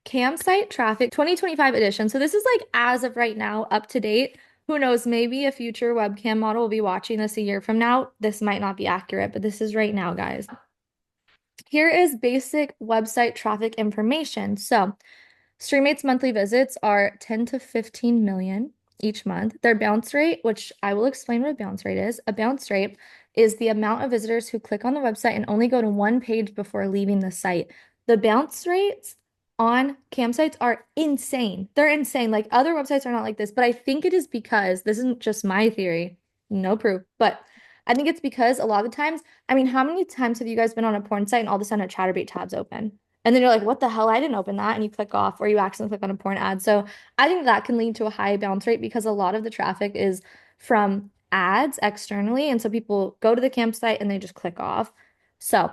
campsite traffic 2025 edition. So this is like as of right now, up to date. Who knows, maybe a future webcam model will be watching this a year from now. This might not be accurate, but this is right now, guys. Here is basic website traffic information. So StreamMate's monthly visits are 10 to 15 million each month. Their bounce rate, which I will explain what a bounce rate is. A bounce rate is the amount of visitors who click on the website and only go to one page before leaving the site. The bounce rates on campsites are insane. They're insane. Like other websites are not like this, but I think it is because this isn't just my theory, no proof, but I think it's because a lot of the times, I mean, how many times have you guys been on a porn site and all of a sudden a Chatterbait tab's open? And then you're like, what the hell? I didn't open that. And you click off or you accidentally click on a porn ad. So I think that can lead to a high bounce rate because a lot of the traffic is from ads externally. And so people go to the campsite and they just click off. So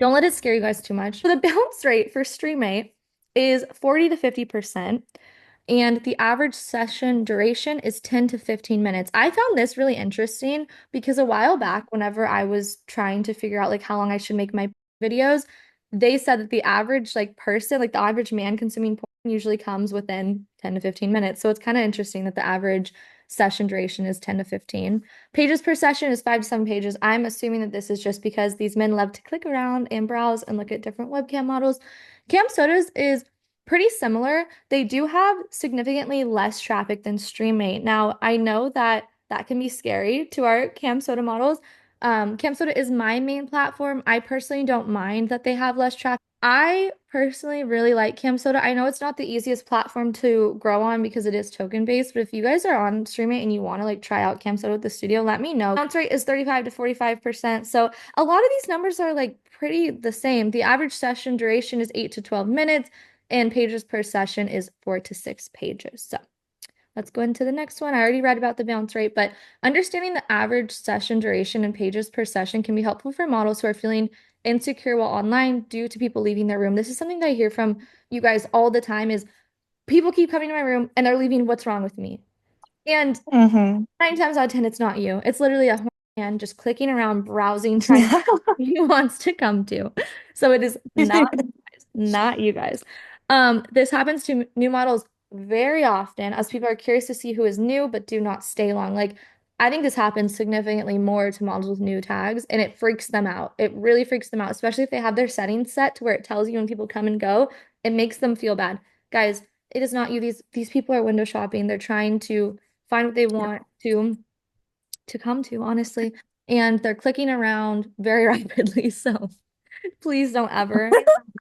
don't let it scare you guys too much. So the bounce rate for StreamMate is 40 to 50%. And the average session duration is 10 to 15 minutes. I found this really interesting because a while back, whenever I was trying to figure out like how long I should make my videos, they said that the average like person, like the average man consuming porn usually comes within 10 to 15 minutes. So it's kind of interesting that the average session duration is 10 to 15. Pages per session is 5 to 7 pages. I'm assuming that this is just because these men love to click around and browse and look at different webcam models. Cam Sodas is pretty similar. They do have significantly less traffic than StreamMate. Now, I know that that can be scary to our Cam Soda models. Cam Soda is my main platform. I personally don't mind that they have less traffic. I personally really like Cam Soda. I know it's not the easiest platform to grow on because it is token based, but if you guys are on StreamMate and you want to like try out Cam Soda with the studio, let me know. Bounce rate is 35 to 45%. So a lot of these numbers are like pretty the same. The average session duration is 8 to 12 minutes and pages per session is 4 to 6 pages. So let's go into the next one. I already read about the bounce rate, but understanding the average session duration and pages per session can be helpful for models who are feeling insecure while online due to people leaving their room. This is something that I hear from you guys all the time is people keep coming to my room and they're leaving. What's wrong with me? And Mm-hmm. 9 times out of 10, it's not you. It's literally a horny man just clicking around, browsing, trying to he wants to come to. So it is not you guys. This happens to new models very often as people are curious to see who is new but do not stay long. Like I think this happens significantly more to models with new tags and it freaks them out. It really freaks them out, especially if they have their settings set to where it tells you when people come and go. It makes them feel bad. Guys, it is not you. These people are window shopping. They're trying to find what they want to come to, honestly. And they're clicking around very rapidly. So please don't ever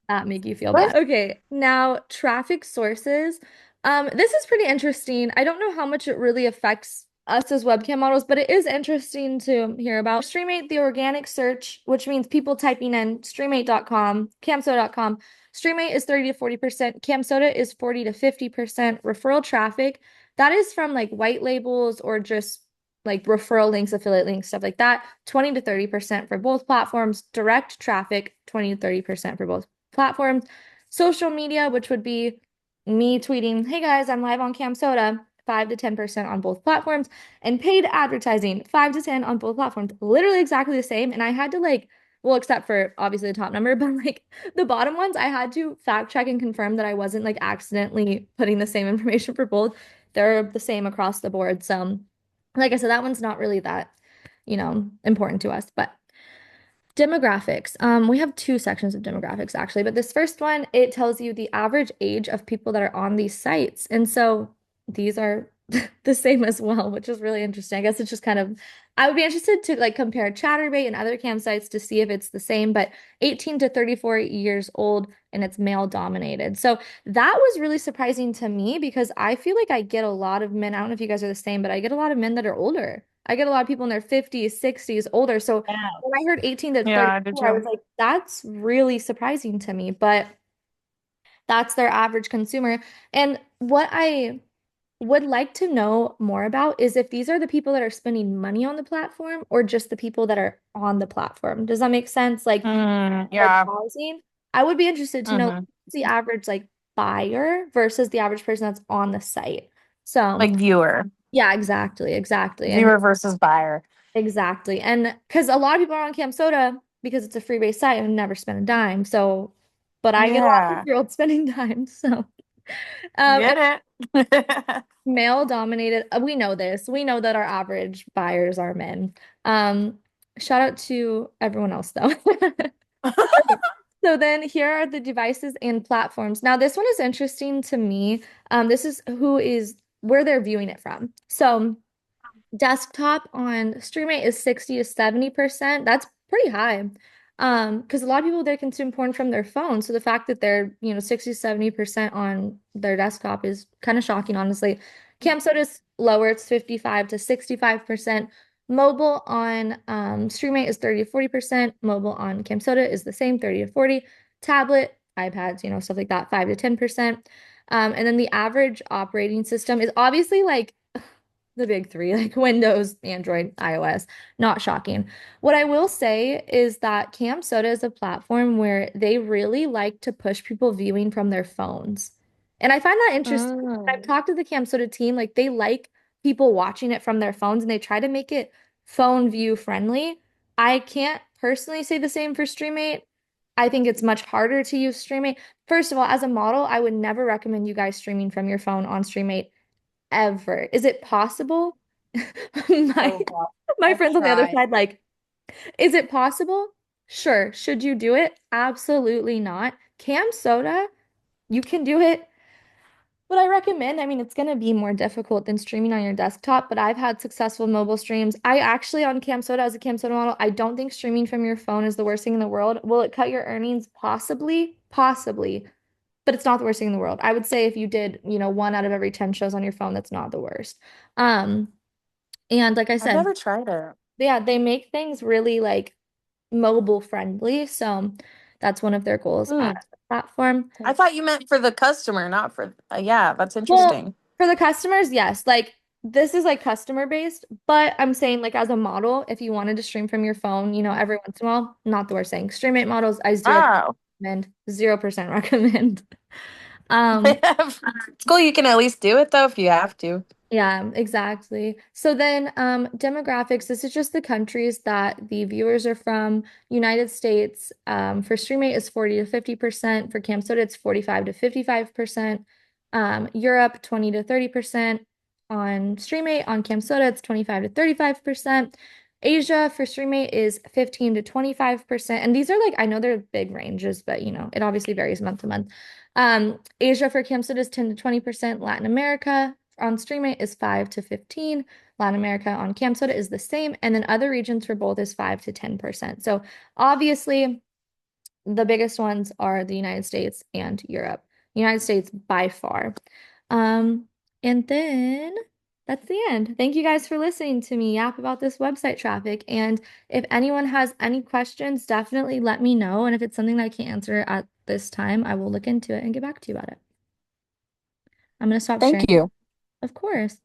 that make you feel bad. Okay, now traffic sources. This is pretty interesting. I don't know how much it really affects us as webcam models, but it is interesting to hear about. StreamMate, the organic search, which means people typing in streamate.com, camsoda.com. StreamMate is 30 to 40%. Camsoda is 40 to 50%. Referral traffic, that is from like white labels or just like referral links, affiliate links, stuff like that. 20 to 30% for both platforms. Direct traffic, 20 to 30% for both platforms. Social media, which would be me tweeting, hey guys, I'm live on Cam Soda, 5 to 10% on both platforms. And paid advertising, 5 to 10 on both platforms. Literally exactly the same. And I had to like, well, except for obviously the top number, but like the bottom ones, I had to fact check and confirm that I wasn't like accidentally putting the same information for both. They're the same across the board. So like I said, that one's not really that, important to us, but demographics. We have two sections of demographics actually, but this first one, it tells you the average age of people that are on these sites. And so these are the same as well, which is really interesting. I guess it's just kind of, I would be interested to like compare Chatterbait and other campsites to see if it's the same, but 18 to 34 years old and it's male dominated. So that was really surprising to me because I feel like I get a lot of men. I don't know if you guys are the same, but I get a lot of men that are older. I get a lot of people in their 50s, 60s, older. So Yeah. when I heard 18 to Yeah, I did 34, I was too. like, that's really surprising to me, but that's their average consumer. And what I would like to know more about is if these are the people that are spending money on the platform or just the people that are on the platform. Does that make sense? Like, are Yeah. browsing. I would be interested to know Mm-hmm. the average like buyer versus the average person that's on the site. So, Like viewer. yeah, exactly, exactly. And Viewer versus buyer. exactly. And because a lot of people are on Camp Soda because it's a free base site and never spend a dime. So but I get a lot of Yeah. girls spending time. So, Get it? male dominated. We know this. We know that our average buyers are men. Um, Shout out to everyone else though. Okay. So then here are the devices and platforms. Now this one is interesting to me. This is where they're viewing it from. So desktop on StreamMate is 60 to 70%. That's pretty high. Because a lot of people they consume porn from their phone. So the fact that they're, 60 to 70% on their desktop is kind of shocking, honestly. Camsoda is lower, it's 55 to 65%. Mobile on StreamMate is 30 to 40%. Mobile on Camsoda is the same, 30 to 40. Tablet, iPads, stuff like that, 5 to 10%. And then the average operating system is obviously like the big three, like Windows, Android, iOS. Not shocking. What I will say is that Cam Soda is a platform where they really like to push people viewing from their phones. And I find that interesting. I've Mm. talked to the Cam Soda team, like they like people watching it from their phones and they try to make it phone view friendly. I can't personally say the same for StreamMate. I think it's much harder to use StreamMate. First of all, as a model, I would never recommend you guys streaming from your phone on StreamMate ever. Is it possible? My Oh God. my I've friends on the other tried. side, like, is it possible? Sure. Should you do it? Absolutely not. Cam soda, you can do it. But I recommend, I mean, it's going to be more difficult than streaming on your desktop, but I've had successful mobile streams. I actually, on Cam Soda, as a Cam Soda model, I don't think streaming from your phone is the worst thing in the world. Will it cut your earnings? Possibly, possibly, but it's not the worst thing in the world. I would say if you did, one out of every 10 shows on your phone, that's not the worst. Um, and like I I've said, never tried it. yeah, they make things really like mobile friendly. So that's one of their goals as Mm. a platform. I thought you meant for the customer, not for, yeah, that's Well, interesting. for the customers, yes, like this is like customer based, but I'm saying like as a model, if you wanted to stream from your phone, every once in a while, not the worst thing. Stream mate models, I 0% Wow. recommend, 0% recommend. Um, It's cool. You can at least do it though if you have to. Yeah, exactly. So then demographics, this is just the countries that the viewers are from. United States, for StreamMate is 40 to 50%. For CamSoda, it's 45 to 55%. Europe, 20 to 30%. On StreamMate, on CamSoda, it's 25 to 35%. Asia for StreamMate is 15 to 25%. And these are like, I know they're big ranges, but it obviously varies month to month. Asia for CamSoda is 10 to 20%. Latin America on StreamMate is 5 to 15. Latin America on CamSoda is the same. And then other regions for both is 5 to 10%. So obviously, the biggest ones are the United States and Europe. United States by far. Um, and then that's the end. Thank you guys for listening to me yap about this website traffic. And if anyone has any questions, definitely let me know. And if it's something that I can't answer at this time, I will look into it and get back to you about it. I'm going to stop Thank sharing. you. Of course.